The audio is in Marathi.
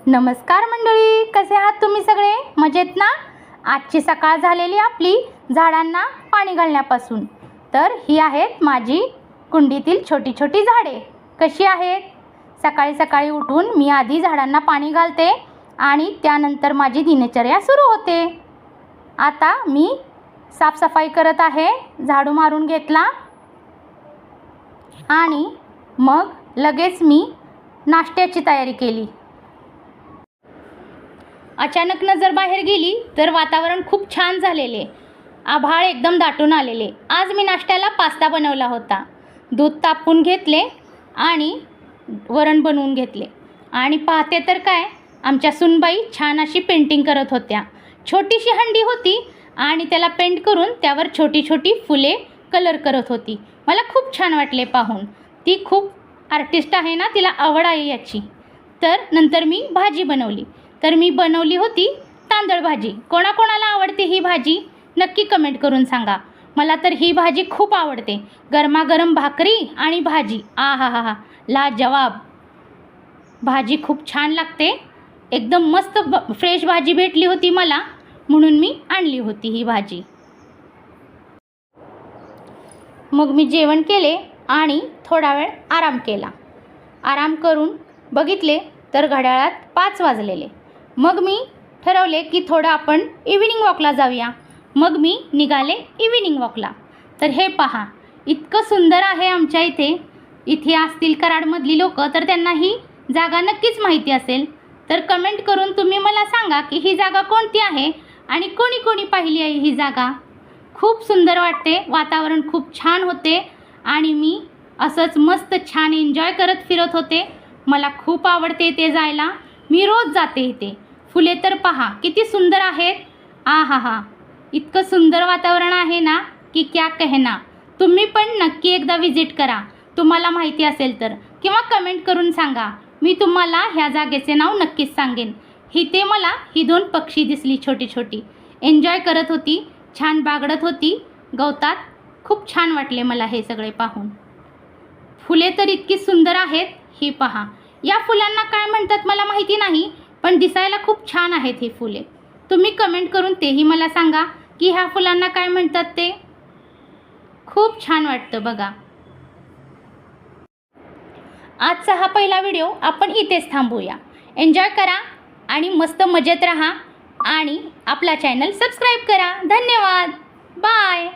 नमस्कार मंडळी, कसे आहात तुम्ही सगळे? मजेत ना? आजची सकाळ झालेली आपली झाडांना पाणी घालण्यापासून. तर ही आहेत माझी कुंडीतील छोटी छोटी झाडे. कशी आहेत? सकाळी सकाळी उठून मी आधी झाडांना पाणी घालते आणि त्यानंतर माझी दिनचर्या सुरू होते. आता मी साफसफाई करत आहे. झाडू मारून घेतला आणि मग लगेच मी नाश्त्याची तयारी केली. अचानक नजर बाहेर गेली तर वातावरण खूप छान झालेले, आभाळ एकदम दाटून आलेले. आज मी नाश्त्याला पास्ता बनवला होता. दूध तापवून घेतले आणि वरण बनवून घेतले आणि पाहते तर काय, आमच्या सुनबाई छान अशी पेंटिंग करत होत्या. छोटीशी हंडी होती आणि त्याला पेंट करून त्यावर छोटी छोटी फुले कलर करत होती. मला खूप छान वाटले पाहून. ती खूप आर्टिस्ट आहे ना, तिला आवड आहे याची. तर नंतर मी भाजी बनवली. तर मी बनवली होती तांदळ भाजी. कोणाकोणाला आवडते ही भाजी नक्की कमेंट करून सांगा. मला तर ही भाजी खूप आवडते. गरमागरम भाकरी आणि भाजी, आ हा हा हा, लाजवाब. भाजी खूप छान लागते. एकदम मस्त फ्रेश भाजी भेटली होती मला, म्हणून मी आणली होती ही भाजी. मग मी जेवण केले आणि थोडा वेळ आराम केला. आराम करून बघितले तर घड्याळात 5 वाजलेले. मग मी ठरवले की थोडं आपण इव्हिनिंग वॉकला जाऊया. मग मी निघाले इव्हिनिंग वॉकला. तर हे पहा, इतकं सुंदर आहे आमच्या इथे. इथे असतील कराडमधली लोक तर त्यांना ही जागा नक्कीच माहिती असेल. तर कमेंट करून तुम्ही मला सांगा की ही जागा कोणती आहे आणि कोणी कोणी पाहिली आहे ही जागा. खूप सुंदर वाटते, वातावरण खूप छान होते आणि मी असंच मस्त छान एन्जॉय करत फिरत होते. मला खूप आवडते ते जायला. मी रोज जाते इथे. फुले तर पहा किती सुंदर आहेत. आ हा हा, इतकं सुंदर वातावरण आहे ना की क्या कहना. तुम्ही पण नक्की एकदा विजिट करा तुम्हाला माहिती असेल तर, किंवा कमेंट करून सांगा. मी तुम्हाला ह्या जागेचे नाव नक्कीच सांगेन. इथे मला ही 2 पक्षी दिसली छोटी छोटी. एन्जॉय करत होती, छान बागडत होती गवतात. खूप छान वाटले मला हे सगळे पाहून. फुले तर इतकी सुंदर आहेत. ही पहा, या फुलांना काय म्हणतात मला माहिती नाही, पण दिसायला खूप छान आहेत ही फुले. तुम्ही कमेंट करून तेही मला सांगा की ह्या फुलांना काय म्हणतात ते. खूप छान वाटतं बघा. आजचा हा पहिला व्हिडिओ आपण इथेच थांबूया. एन्जॉय करा आणि मस्त मजेत राहा आणि आपला चॅनल सबस्क्राईब करा. धन्यवाद. बाय.